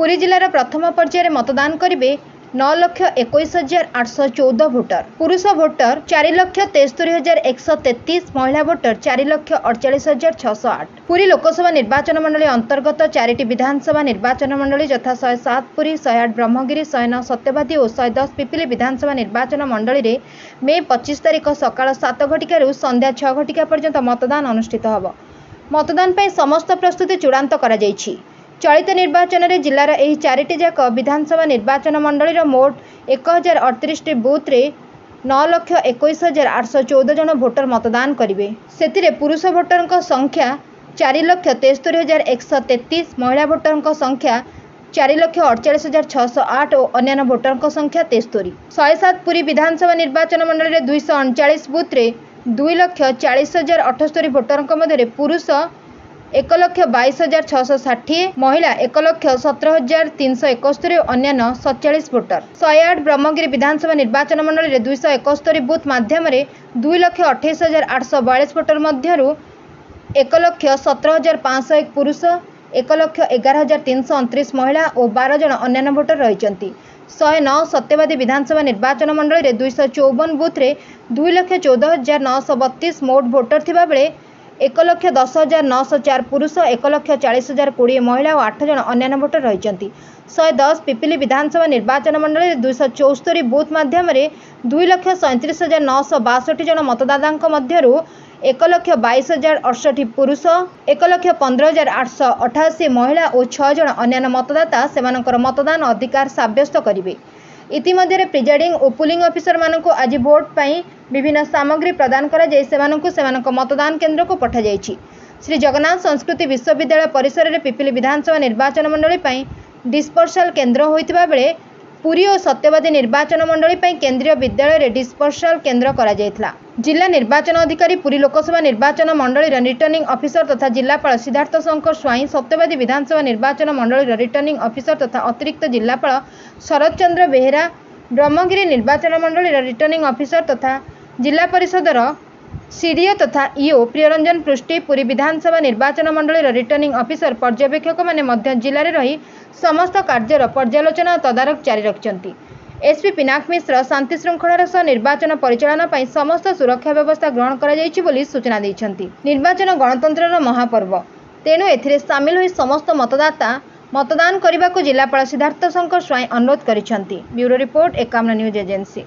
पुरी जिलार प्रथम पर्यायर मतदान करेंगे 9,21,814 भोटर। पुरुष भोटर 4,73,133, महिला भोटर 4,48,608। पुरी लोकसभा निर्वाचन मंडली अंतर्गत 4टी विधानसभा निर्वाचन मंडली यथा 107 पुरी, 108 ब्रह्मगिरी, 109 सत्यवादी और 110 पिपिली विधानसभा निर्वाचन मंडली रे मे 25 तारिख सकाळ 7 घटिकारु संध्या 6 घटिका पर्यंत मतदान अनुष्ठित होब। मतदान पर समस्त प्रस्तुति चूड़ांत करा जायछि। चलित निर्वाचन में जिलार यह 4टी जाक विधानसभा निर्वाचन मंडली मोट 1038 बूथ रे 9,21,814 जन भोटर मतदान करेंगे। से पुरुष भोटर संख्या 4,73,133, महिला भोटर संख्या 4,48,608 और अन्य भोटर संख्या 73। 107 पुरी विधानसभा निर्वाचन मंडली 239 बूथ रे 2,40,078 भोटर मध्य पुरुष 1,22,660, महिला 1,17,371 और अन्य 47 भोटर। 108 ब्रह्मगिरी विधानसभा निर्वाचन मंडली 271 बूथ माध्यम 2,28,842 भोटर मध्य 1,17,501 पुरुष, 1,11,329 महिला और 12 जन अन्य भोटर रही। 109 सत्यवादी विधानसभा निर्वाचन मंडली 254 बूथ रे 2,14,932 मोट भोटर थिबा बेले 1,10,904 पुरुष, 1,40,020 महिला और 8 जन अन्य भोटर रही। 110 पिपिली विधानसभा निर्वाचन मंडली 274 बूथ माध्यम 2,37,962 जन मतदाता मध्य 1,22,068 पुरुष, 1,15,888 महिला और 6 जन अन्य मतदाता सेमानकर मतदान अधिकार साब्यस्त करेंगे। इतिमध्य प्रिजाइडिंग और पुलिंग ऑफिसर मानक आज भोट पर विभिन्न सामग्री प्रदान कर मतदान केन्द्र को पठा जायछि। श्री जगन्नाथ संस्कृति विश्वविद्यालय परिसर में पिपिली विधानसभा निर्वाचन मंडली डिस्पर्सल केन्द्र होइतिबा बेले पुरी और सत्यवादी निर्वाचन मंडली केंद्रीय विद्यालय रे डिस्पर्सल केन्द्र करा जायथिला। जिला निर्वाचन अधिकारी पुरी लोकसभा निर्वाचन मंडली रिटर्निंग ऑफिसर तथा जिलापाल सिद्धार्थ शंकर स्वाई, सत्यवादी विधानसभा निर्वाचन मंडली रिटर्निंग ऑफिसर तथा अतिरिक्त जिलापाल शरद चंद्र बेहेरा, ब्रह्मगिरी निर्वाचन मंडली रिटर्निंग ऑफिसर तथा जिला परिषदर सीडीओ तथा ईओ प्रियरंजन पृष्टि, पुरी विधानसभा निर्वाचन मंडली रिटर्निंग ऑफिसर पर्यवेक्षक माने मध्य जिले में रही समस्त कार्यर पर्यालोचना और तदारख जारी रखिंट। एसपी पिनाक मिश्र शांति श्रृंखलार सह निर्वाचन परिचालना पर समस्त सुरक्षा व्यवस्था ग्रहण करा जायछि बोली सूचना दैछन्ति। निर्वाचन गणतंत्रर महापर्व, तेणु एथिरे सामिल होई समस्त मतदाता मतदान करने को जिलापाल सिद्धार्थ शंकर स्वाई अनुरोध करिसेंति। Bureau report 51 news agency.